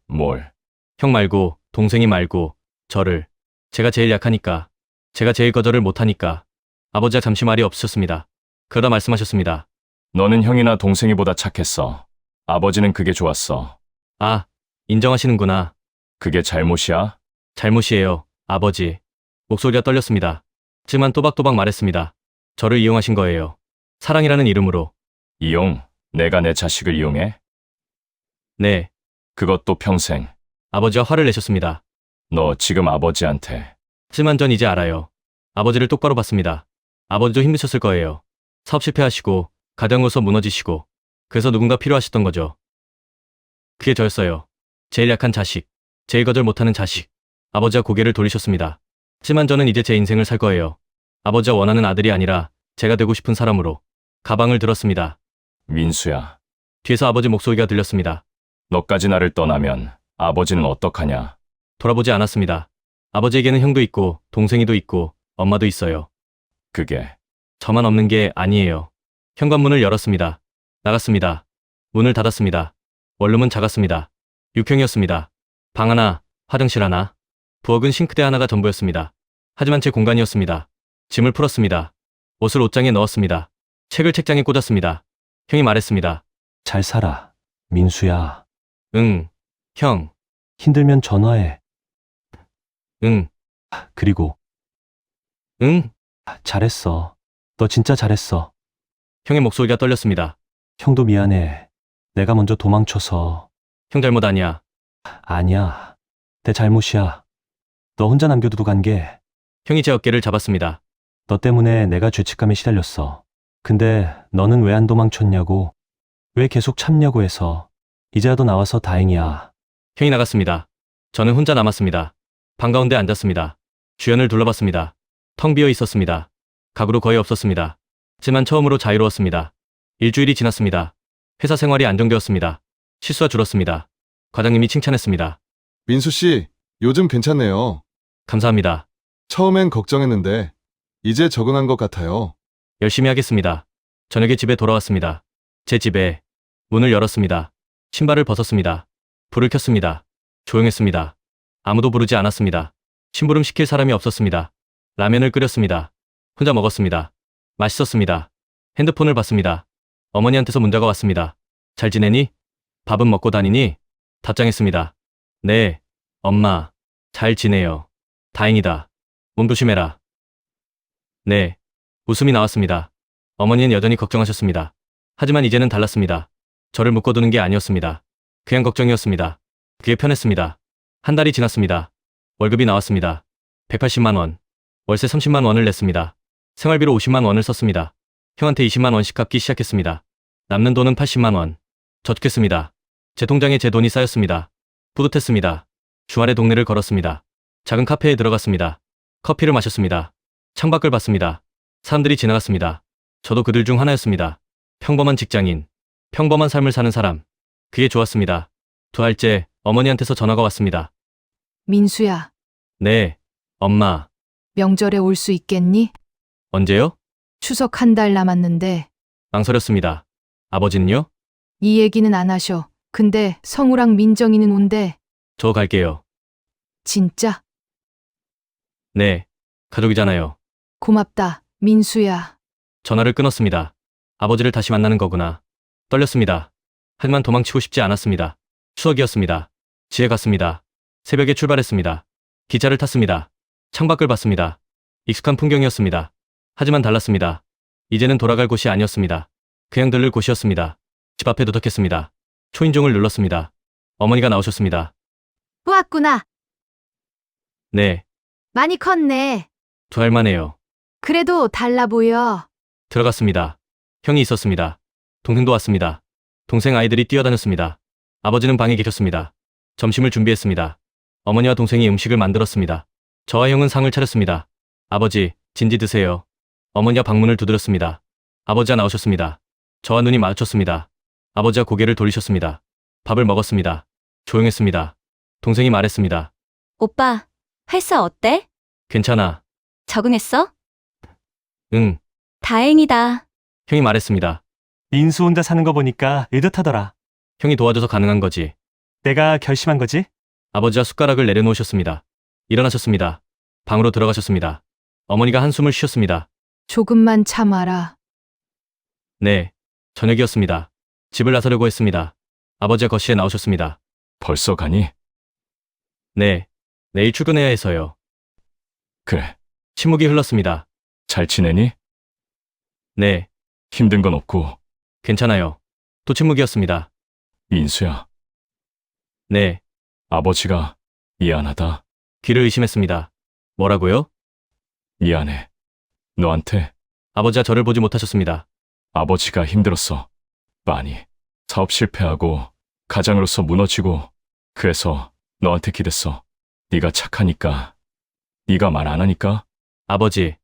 뭘? 형 말고, 동생이 말고, 저를. 제가 제일 약하니까, 제가 제일 거절을 못하니까. 아버지가 잠시 말이 없으셨습니다. 그러다 말씀하셨습니다. 너는 형이나 동생이보다 착했어. 아버지는 그게 좋았어. 아, 인정하시는구나. 그게 잘못이야? 잘못이에요, 아버지. 목소리가 떨렸습니다. 하지만 또박또박 말했습니다. 저를 이용하신 거예요. 사랑이라는 이름으로. 이용, 내가 내 자식을 이용해? 네, 그것도 평생. 아버지가 화를 내셨습니다. 너 지금 아버지한테. 하지만 전 이제 알아요. 아버지를 똑바로 봤습니다. 아버지도 힘드셨을 거예요. 사업 실패하시고, 가정으로서 무너지시고, 그래서 누군가 필요하셨던 거죠. 그게 저였어요. 제일 약한 자식, 제일 거절 못하는 자식. 아버지가 고개를 돌리셨습니다. 하지만 저는 이제 제 인생을 살 거예요. 아버지가 원하는 아들이 아니라 제가 되고 싶은 사람으로. 가방을 들었습니다. 민수야, 뒤에서 아버지 목소리가 들렸습니다. 너까지 나를 떠나면 아버지는 어떡하냐? 돌아보지 않았습니다. 아버지에게는 형도 있고, 동생이도 있고, 엄마도 있어요. 그게. 저만 없는 게 아니에요. 현관문을 열었습니다. 나갔습니다. 문을 닫았습니다. 원룸은 작았습니다. 6평이었습니다. 방 하나, 화장실 하나, 부엌은 싱크대 하나가 전부였습니다. 하지만 제 공간이었습니다. 짐을 풀었습니다. 옷을 옷장에 넣었습니다. 책을 책장에 꽂았습니다. 형이 말했습니다. 잘 살아. 민수야. 응, 형, 힘들면 전화해. 응, 그리고 응. 잘했어. 너 진짜 잘했어. 형의 목소리가 떨렸습니다. 형도 미안해. 내가 먼저 도망쳐서. 형 잘못 아니야. 아니야. 내 잘못이야. 너 혼자 남겨두고 간 게. 형이 제 어깨를 잡았습니다. 너 때문에 내가 죄책감에 시달렸어. 근데 너는 왜 안 도망쳤냐고. 왜 계속 참냐고 해서. 이제라도 나와서 다행이야. 형이 나갔습니다. 저는 혼자 남았습니다. 방 가운데 앉았습니다. 주변을 둘러봤습니다. 텅 비어 있었습니다. 가구도 거의 없었습니다. 하지만 처음으로 자유로웠습니다. 일주일이 지났습니다. 회사 생활이 안정되었습니다. 실수가 줄었습니다. 과장님이 칭찬했습니다. 민수 씨, 요즘 괜찮네요. 감사합니다. 처음엔 걱정했는데 이제 적응한 것 같아요. 열심히 하겠습니다. 저녁에 집에 돌아왔습니다. 제 집에 문을 열었습니다. 신발을 벗었습니다. 불을 켰습니다. 조용했습니다. 아무도 부르지 않았습니다. 심부름 시킬 사람이 없었습니다. 라면을 끓였습니다. 혼자 먹었습니다. 맛있었습니다. 핸드폰을 봤습니다. 어머니한테서 문자가 왔습니다. 잘 지내니? 밥은 먹고 다니니? 답장했습니다. 네, 엄마. 잘 지내요. 다행이다. 몸 조심해라. 네. 웃음이 나왔습니다. 어머니는 여전히 걱정하셨습니다. 하지만 이제는 달랐습니다. 저를 묶어두는 게 아니었습니다. 그냥 걱정이었습니다. 그게 편했습니다. 한 달이 지났습니다. 월급이 나왔습니다. 180만 원. 월세 30만 원을 냈습니다. 생활비로 50만 원을 썼습니다. 형한테 20만 원씩 갚기 시작했습니다. 남는 돈은 80만 원. 저축했습니다. 제 통장에 제 돈이 쌓였습니다. 뿌듯했습니다. 주말에 동네를 걸었습니다. 작은 카페에 들어갔습니다. 커피를 마셨습니다. 창밖을 봤습니다. 사람들이 지나갔습니다. 저도 그들 중 하나였습니다. 평범한 직장인, 평범한 삶을 사는 사람. 그게 좋았습니다. 2달째 어머니한테서 전화가 왔습니다. 민수야, 네, 엄마. 명절에 올 수 있겠니? 언제요? 추석 한 달 남았는데 망설였습니다. 아버지는요? 이 얘기는 안 하셔. 근데 성우랑 민정이는 온대. 저 갈게요. 진짜? 네, 가족이잖아요. 고맙다, 민수야. 전화를 끊었습니다. 아버지를 다시 만나는 거구나. 떨렸습니다. 하지만 도망치고 싶지 않았습니다. 추석이었습니다. 지에 갔습니다. 새벽에 출발했습니다. 기차를 탔습니다. 창밖을 봤습니다. 익숙한 풍경이었습니다. 하지만 달랐습니다. 이제는 돌아갈 곳이 아니었습니다. 그냥 들를 곳이었습니다. 집 앞에 도착했습니다. 초인종을 눌렀습니다. 어머니가 나오셨습니다. 왔구나. 네, 많이 컸네. 2달 만에요. 그래도 달라 보여. 들어갔습니다. 형이 있었습니다. 동생도 왔습니다. 동생 아이들이 뛰어다녔습니다. 아버지는 방에 계셨습니다. 점심을 준비했습니다. 어머니와 동생이 음식을 만들었습니다. 저와 형은 상을 차렸습니다. 아버지, 진지 드세요. 어머니가 방문을 두드렸습니다. 아버지가 나오셨습니다. 저와 눈이 마주쳤습니다. 아버지가 고개를 돌리셨습니다. 밥을 먹었습니다. 조용했습니다. 동생이 말했습니다. 오빠, 회사 어때? 괜찮아. 적응했어? 응. 다행이다. 형이 말했습니다. 민수 혼자 사는 거 보니까 의젓하더라. 형이 도와줘서 가능한 거지. 내가 결심한 거지? 아버지가 숟가락을 내려놓으셨습니다. 일어나셨습니다. 방으로 들어가셨습니다. 어머니가 한숨을 쉬셨습니다. 조금만 참아라. 네, 저녁이었습니다. 집을 나서려고 했습니다. 아버지가 거실에 나오셨습니다. 벌써 가니? 네, 내일 출근해야 해서요. 그래. 침묵이 흘렀습니다. 잘 지내니? 네, 힘든 건 없고. 괜찮아요. 또 침묵이었습니다. 민수야, 네, 아버지가 미안하다. 귀를 의심했습니다. 뭐라고요? 미안해. 너한테 아버지가 저를 보지 못하셨습니다. 아버지가 힘들었어. 많이. 사업 실패하고 가장으로서 무너지고 그래서 너한테 기댔어. 네가 착하니까. 네가 말 안 하니까. 아버지,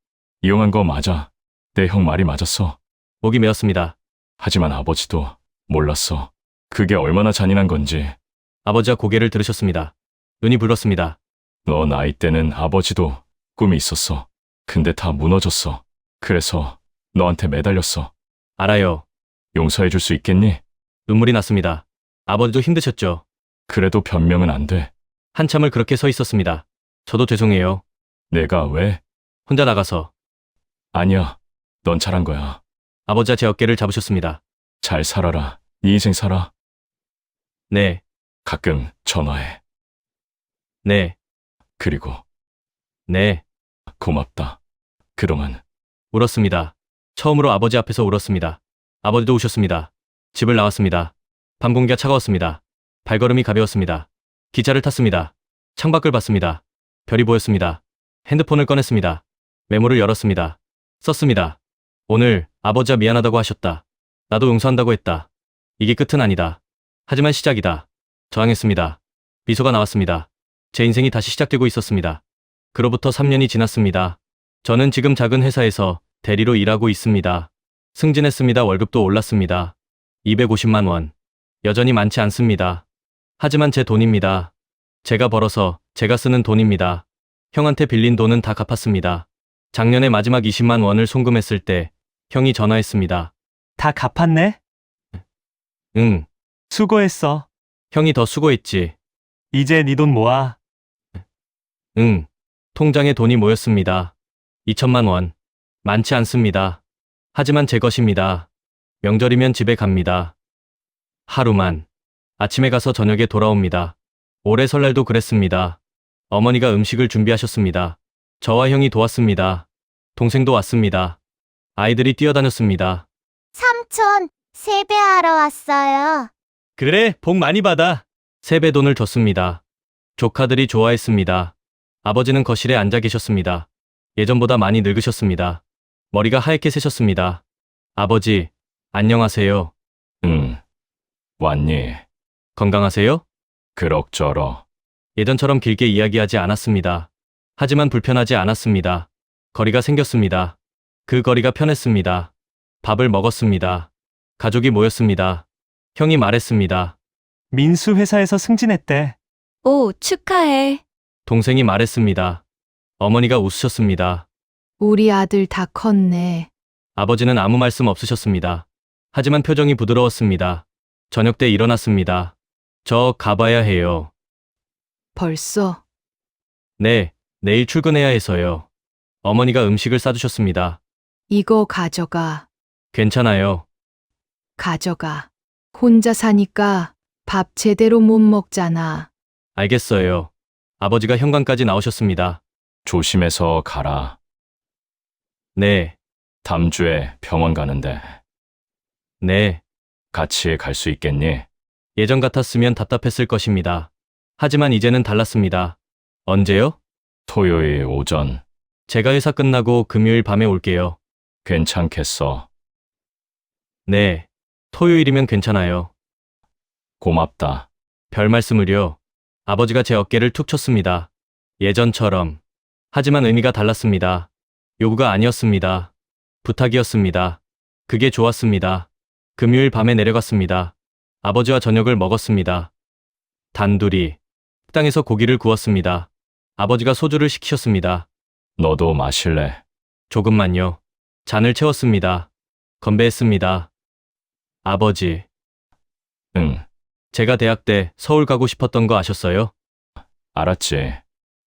이용한 거 맞아. 내 형 말이 맞았어. 목이 메었습니다. 하지만 아버지도 몰랐어. 그게 얼마나 잔인한 건지. 아버지가 고개를 들으셨습니다. 눈이 불었습니다. 너 나이 때는 아버지도 꿈이 있었어. 근데 다 무너졌어. 그래서 너한테 매달렸어. 알아요. 용서해 줄 수 있겠니? 눈물이 났습니다. 아버지도 힘드셨죠? 그래도 변명은 안 돼. 한참을 그렇게 서 있었습니다. 저도 죄송해요. 내가 왜? 혼자 나가서. 아니야. 넌 잘한 거야. 아버지가 제 어깨를 잡으셨습니다. 잘 살아라. 네 인생 살아. 네, 가끔 전화해. 네, 그리고 네. 고맙다. 그동안 울었습니다. 처음으로 아버지 앞에서 울었습니다. 아버지도 우셨습니다. 집을 나왔습니다. 밤 공기가 차가웠습니다. 발걸음이 가벼웠습니다. 기차를 탔습니다. 창밖을 봤습니다. 별이 보였습니다. 핸드폰을 꺼냈습니다. 메모를 열었습니다. 썼습니다. 오늘 아버지가 미안하다고 하셨다. 나도 용서한다고 했다. 이게 끝은 아니다. 하지만 시작이다. 저항했습니다. 비서가 나왔습니다. 제 인생이 다시 시작되고 있었습니다. 그로부터 3년이 지났습니다. 저는 지금 작은 회사에서 대리로 일하고 있습니다. 승진했습니다. 월급도 올랐습니다. 250만 원. 여전히 많지 않습니다. 하지만 제 돈입니다. 제가 벌어서 제가 쓰는 돈입니다. 형한테 빌린 돈은 다 갚았습니다. 작년에 마지막 20만 원을 송금했을 때 형이 전화했습니다. 다 갚았네? 응, 수고했어. 형이 더 수고했지. 이제 네 돈 모아. 응, 통장에 돈이 모였습니다. 2천만 원. 많지 않습니다. 하지만 제 것입니다. 명절이면 집에 갑니다. 하루만. 아침에 가서 저녁에 돌아옵니다. 올해 설날도 그랬습니다. 어머니가 음식을 준비하셨습니다. 저와 형이 도왔습니다. 동생도 왔습니다. 아이들이 뛰어다녔습니다. 삼촌, 세배하러 왔어요. 그래, 복 많이 받아. 세배돈을 줬습니다. 조카들이 좋아했습니다. 아버지는 거실에 앉아 계셨습니다. 예전보다 많이 늙으셨습니다. 머리가 하얗게 새셨습니다. 아버지, 안녕하세요. 응. 왔니? 건강하세요? 그럭저럭. 예전처럼 길게 이야기하지 않았습니다. 하지만 불편하지 않았습니다. 거리가 생겼습니다. 그 거리가 편했습니다. 밥을 먹었습니다. 가족이 모였습니다. 형이 말했습니다. 민수 회사에서 승진했대. 오, 축하해. 동생이 말했습니다. 어머니가 웃으셨습니다. 우리 아들 다 컸네. 아버지는 아무 말씀 없으셨습니다. 하지만 표정이 부드러웠습니다. 저녁 때 일어났습니다. 저 가봐야 해요. 벌써? 네, 내일 출근해야 해서요. 어머니가 음식을 싸주셨습니다. 이거 가져가. 괜찮아요. 가져가. 혼자 사니까 밥 제대로 못 먹잖아. 알겠어요. 아버지가 현관까지 나오셨습니다. 조심해서 가라. 네, 다음 주에 병원 가는데 네. 같이 갈 수 있겠니? 예전 같았으면 답답했을 것입니다. 하지만 이제는 달랐습니다. 언제요? 토요일 오전. 제가 회사 끝나고 금요일 밤에 올게요. 괜찮겠어. 네, 토요일이면 괜찮아요. 고맙다. 별 말씀을요. 아버지가 제 어깨를 툭 쳤습니다. 예전처럼. 하지만 의미가 달랐습니다. 요구가 아니었습니다. 부탁이었습니다. 그게 좋았습니다. 금요일 밤에 내려갔습니다. 아버지와 저녁을 먹었습니다. 단둘이. 식당에서 고기를 구웠습니다. 아버지가 소주를 시키셨습니다. 너도 마실래? 조금만요. 잔을 채웠습니다. 건배했습니다. 아버지, 응, 제가 대학 때 서울 가고 싶었던 거 아셨어요? 알았지.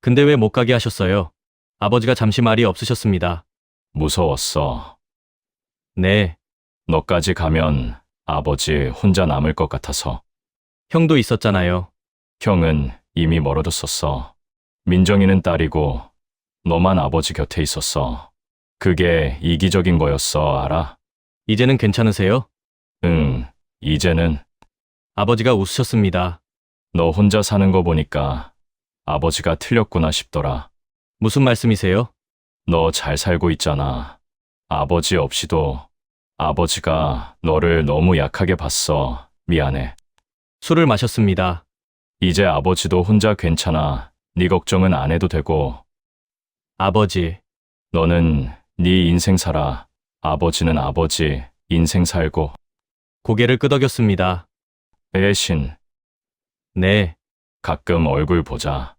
근데 왜 못 가게 하셨어요? 아버지가 잠시 말이 없으셨습니다. 무서웠어. 네, 너까지 가면 아버지 혼자 남을 것 같아서. 형도 있었잖아요. 형은 이미 멀어졌었어. 민정이는 딸이고 너만 아버지 곁에 있었어. 그게 이기적인 거였어, 알아? 이제는 괜찮으세요? 응, 이제는 아버지가 웃으셨습니다. 너 혼자 사는 거 보니까 아버지가 틀렸구나 싶더라. 무슨 말씀이세요? 너 잘 살고 있잖아. 아버지 없이도 아버지가 너를 너무 약하게 봤어. 미안해. 술을 마셨습니다. 이제 아버지도 혼자 괜찮아. 네 걱정은 안 해도 되고 아버지, 너는 네 인생 살아. 아버지는 아버지 인생 살고. 고개를 끄덕였습니다. 애신, 네, 가끔 얼굴 보자.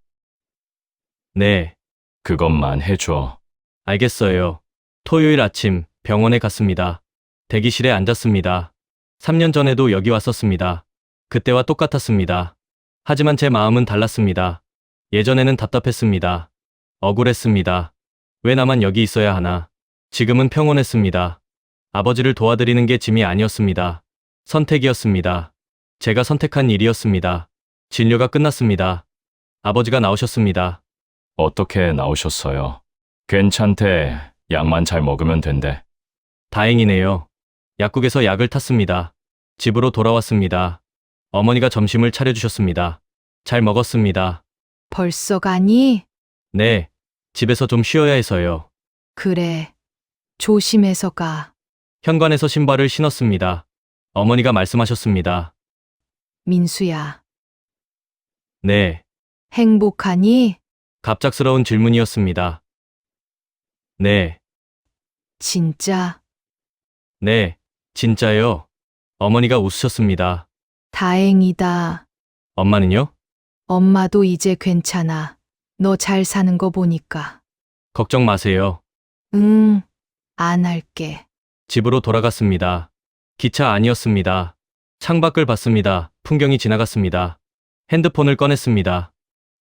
네, 그것만 해줘. 알겠어요. 토요일 아침 병원에 갔습니다. 대기실에 앉았습니다. 3년 전에도 여기 왔었습니다. 그때와 똑같았습니다. 하지만 제 마음은 달랐습니다. 예전에는 답답했습니다. 억울했습니다. 왜 나만 여기 있어야 하나? 지금은 평온했습니다. 아버지를 도와드리는 게 짐이 아니었습니다. 선택이었습니다. 제가 선택한 일이었습니다. 진료가 끝났습니다. 아버지가 나오셨습니다. 어떻게 나오셨어요? 괜찮대. 약만 잘 먹으면 된대. 다행이네요. 약국에서 약을 탔습니다. 집으로 돌아왔습니다. 어머니가 점심을 차려주셨습니다. 잘 먹었습니다. 벌써 가니? 네, 집에서 좀 쉬어야 해서요. 그래. 조심해서 가. 현관에서 신발을 신었습니다. 어머니가 말씀하셨습니다. 민수야. 네. 행복하니? 갑작스러운 질문이었습니다. 네. 진짜? 네. 진짜요. 어머니가 웃으셨습니다. 다행이다. 엄마는요? 엄마도 이제 괜찮아. 너 잘 사는 거 보니까. 걱정 마세요. 응, 안 할게. 집으로 돌아갔습니다. 기차 아니었습니다. 창밖을 봤습니다. 풍경이 지나갔습니다. 핸드폰을 꺼냈습니다.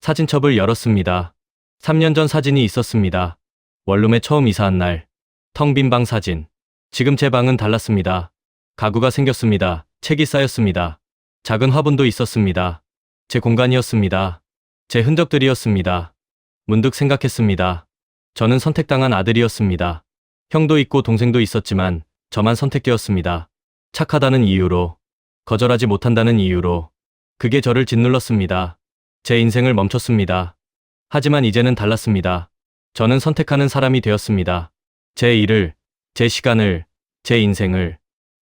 사진첩을 열었습니다. 3년 전 사진이 있었습니다. 원룸에 처음 이사한 날. 텅 빈 방 사진. 지금 제 방은 달랐습니다. 가구가 생겼습니다. 책이 쌓였습니다. 작은 화분도 있었습니다. 제 공간이었습니다. 제 흔적들이었습니다. 문득 생각했습니다. 저는 선택당한 아들이었습니다. 형도 있고 동생도 있었지만 저만 선택되었습니다. 착하다는 이유로, 거절하지 못한다는 이유로. 그게 저를 짓눌렀습니다. 제 인생을 멈췄습니다. 하지만 이제는 달랐습니다. 저는 선택하는 사람이 되었습니다. 제 일을, 제 시간을, 제 인생을,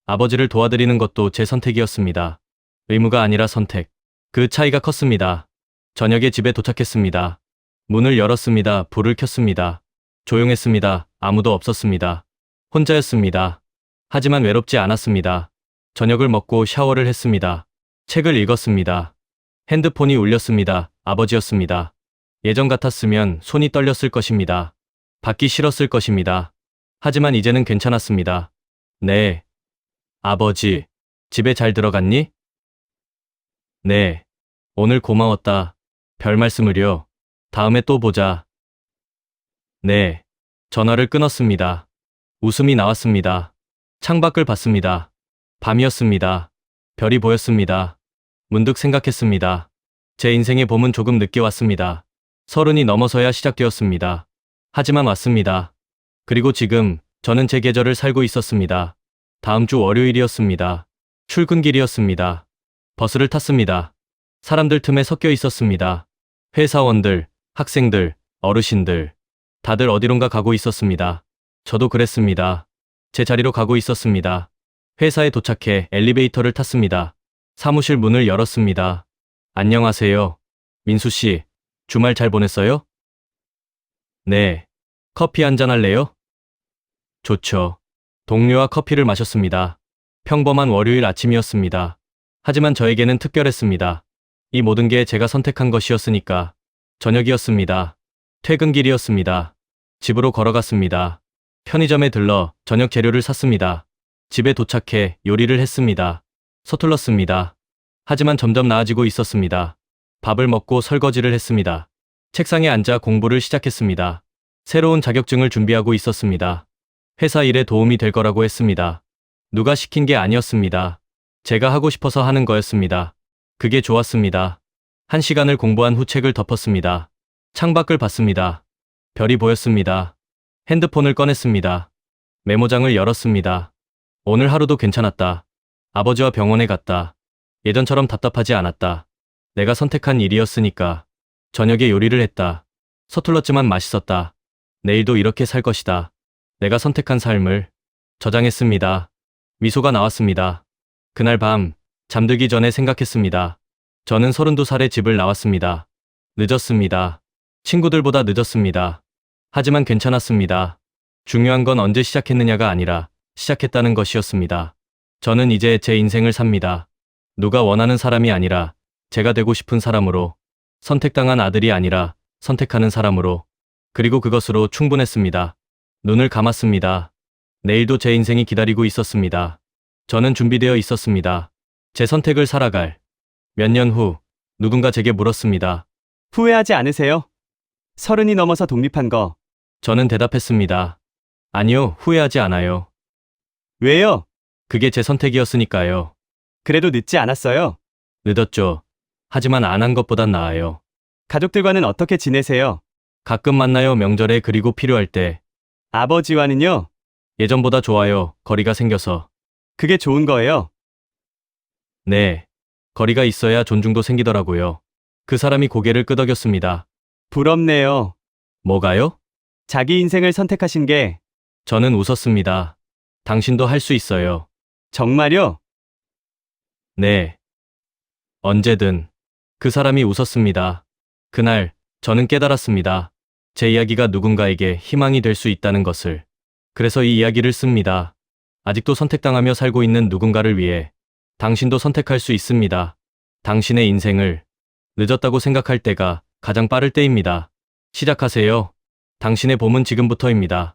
아버지를 도와드리는 것도 제 선택이었습니다. 의무가 아니라 선택. 그 차이가 컸습니다. 저녁에 집에 도착했습니다. 문을 열었습니다. 불을 켰습니다. 조용했습니다. 아무도 없었습니다. 혼자였습니다. 하지만 외롭지 않았습니다. 저녁을 먹고 샤워를 했습니다. 책을 읽었습니다. 핸드폰이 울렸습니다. 아버지였습니다. 예전 같았으면 손이 떨렸을 것입니다. 받기 싫었을 것입니다. 하지만 이제는 괜찮았습니다. 네. 아버지, 집에 잘 들어갔니? 네. 오늘 고마웠다. 별 말씀을요. 다음에 또 보자. 네. 전화를 끊었습니다. 웃음이 나왔습니다. 창밖을 봤습니다. 밤이었습니다. 별이 보였습니다. 문득 생각했습니다. 제 인생의 봄은 조금 늦게 왔습니다. 30이 넘어서야 시작되었습니다. 하지만 왔습니다. 그리고 지금 저는 제 계절을 살고 있었습니다. 다음 주 월요일이었습니다. 출근길이었습니다. 버스를 탔습니다. 사람들 틈에 섞여 있었습니다. 회사원들, 학생들, 어르신들, 다들 어디론가 가고 있었습니다. 저도 그랬습니다. 제 자리로 가고 있었습니다. 회사에 도착해 엘리베이터를 탔습니다. 사무실 문을 열었습니다. 안녕하세요. 민수 씨, 주말 잘 보냈어요? 네. 커피 한잔 할래요? 좋죠. 동료와 커피를 마셨습니다. 평범한 월요일 아침이었습니다. 하지만 저에게는 특별했습니다. 이 모든 게 제가 선택한 것이었으니까. 저녁이었습니다. 퇴근길이었습니다. 집으로 걸어갔습니다. 편의점에 들러 저녁 재료를 샀습니다. 집에 도착해 요리를 했습니다. 서툴렀습니다. 하지만 점점 나아지고 있었습니다. 밥을 먹고 설거지를 했습니다. 책상에 앉아 공부를 시작했습니다. 새로운 자격증을 준비하고 있었습니다. 회사 일에 도움이 될 거라고 했습니다. 누가 시킨 게 아니었습니다. 제가 하고 싶어서 하는 거였습니다. 그게 좋았습니다. 1시간을 공부한 후 책을 덮었습니다. 창밖을 봤습니다. 별이 보였습니다. 핸드폰을 꺼냈습니다. 메모장을 열었습니다. 오늘 하루도 괜찮았다. 아버지와 병원에 갔다. 예전처럼 답답하지 않았다. 내가 선택한 일이었으니까. 저녁에 요리를 했다. 서툴렀지만 맛있었다. 내일도 이렇게 살 것이다. 내가 선택한 삶을 저장했습니다. 미소가 나왔습니다. 그날 밤 잠들기 전에 생각했습니다. 저는 32살에 집을 나왔습니다. 늦었습니다. 친구들보다 늦었습니다. 하지만 괜찮았습니다. 중요한 건 언제 시작했느냐가 아니라 시작했다는 것이었습니다. 저는 이제 제 인생을 삽니다. 누가 원하는 사람이 아니라 제가 되고 싶은 사람으로, 선택당한 아들이 아니라 선택하는 사람으로, 그리고 그것으로 충분했습니다. 눈을 감았습니다. 내일도 제 인생이 기다리고 있었습니다. 저는 준비되어 있었습니다. 제 선택을 살아갈. 몇 년 후 누군가 제게 물었습니다. 후회하지 않으세요? 30이 넘어서 독립한 거. 저는 대답했습니다. 아니요, 후회하지 않아요. 왜요? 그게 제 선택이었으니까요. 그래도 늦지 않았어요. 늦었죠. 하지만 안 한 것보단 나아요. 가족들과는 어떻게 지내세요? 가끔 만나요, 명절에. 그리고 필요할 때. 아버지와는요? 예전보다 좋아요. 거리가 생겨서. 그게 좋은 거예요. 네. 거리가 있어야 존중도 생기더라고요. 그 사람이 고개를 끄덕였습니다. 부럽네요. 뭐가요? 자기 인생을 선택하신 게. 저는 웃었습니다. 당신도 할 수 있어요. 정말요? 네. 언제든. 그 사람이 웃었습니다. 그날 저는 깨달았습니다. 제 이야기가 누군가에게 희망이 될 수 있다는 것을. 그래서 이 이야기를 씁니다. 아직도 선택당하며 살고 있는 누군가를 위해 당신도 선택할 수 있습니다. 당신의 인생을 늦었다고 생각할 때가 가장 빠를 때입니다. 시작하세요. 당신의 봄은 지금부터입니다.